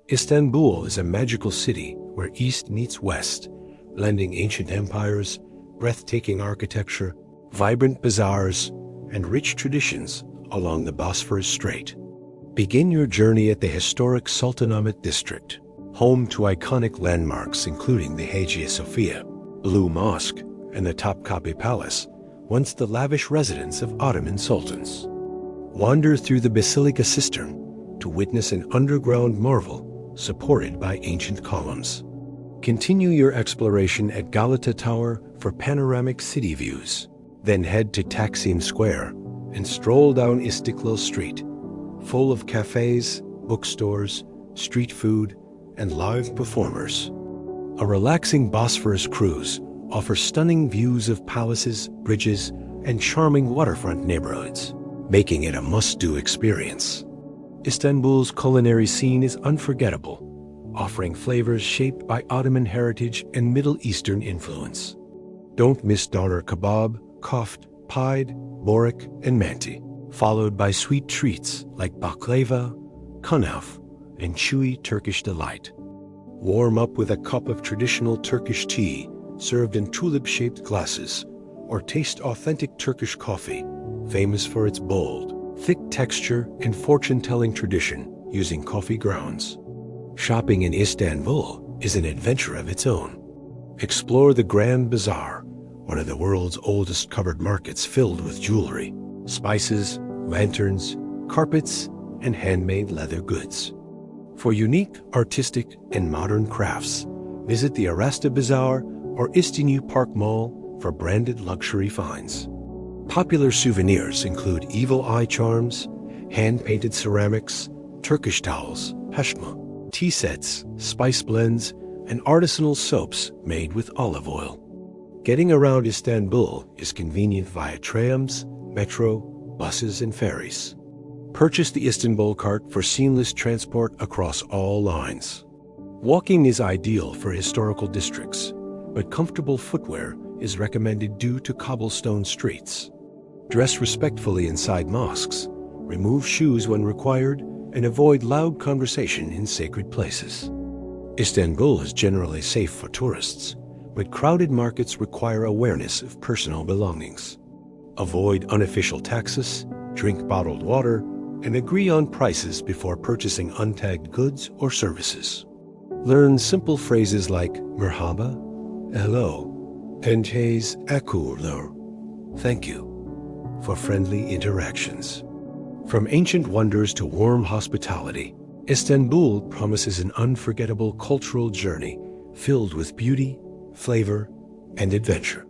Istanbul is a magical city where East meets West, blending ancient empires, breathtaking architecture, vibrant bazaars, and rich traditions along the Bosphorus Strait. Begin your journey at the historic Sultanahmet district, home to iconic landmarks including the Hagia Sophia, Blue Mosque, and the Topkapi Palace, once the lavish residence of Ottoman sultans. Wander through the Basilica Cistern to witness an underground marvel supported by ancient columns. Continue your exploration at Galata Tower for panoramic city views. Then head to Taksim Square and stroll down Istiklal Street, full of cafes, bookstores, street food, and live performers. A relaxing Bosphorus cruise offers stunning views of palaces, bridges, and charming waterfront neighborhoods, making it a must-do experience. Istanbul's culinary scene is unforgettable, offering flavors shaped by Ottoman heritage and Middle Eastern influence. Don't miss doner kebab, koft, pied, borek, and manti, followed by sweet treats like baklava, kunafe, and chewy Turkish delight. Warm up with a cup of traditional Turkish tea served in tulip-shaped glasses, or taste authentic Turkish coffee, famous for its bold, thick texture and fortune-telling tradition using coffee grounds. Shopping in Istanbul is an adventure of its own. Explore the Grand Bazaar, one of the world's oldest covered markets filled with jewelry, spices, lanterns, carpets, and handmade leather goods. For unique, artistic, and modern crafts, visit the Arasta Bazaar or İstinye Park Mall for branded luxury finds. Popular souvenirs include evil eye charms, hand-painted ceramics, Turkish towels, pashma, tea sets, spice blends, and artisanal soaps made with olive oil. Getting around Istanbul is convenient via trams, metro, buses, and ferries. Purchase the Istanbul cart for seamless transport across all lines. Walking is ideal for historical districts, but comfortable footwear is recommended due to cobblestone streets. Dress respectfully inside mosques, remove shoes when required, and avoid loud conversation in sacred places. Istanbul is generally safe for tourists, but crowded markets require awareness of personal belongings. Avoid unofficial taxes, drink bottled water, and agree on prices before purchasing untagged goods or services. Learn simple phrases like merhaba, hello, and tez akurlar, thank you, for friendly interactions. From ancient wonders to warm hospitality, Istanbul promises an unforgettable cultural journey filled with beauty, flavor, and adventure.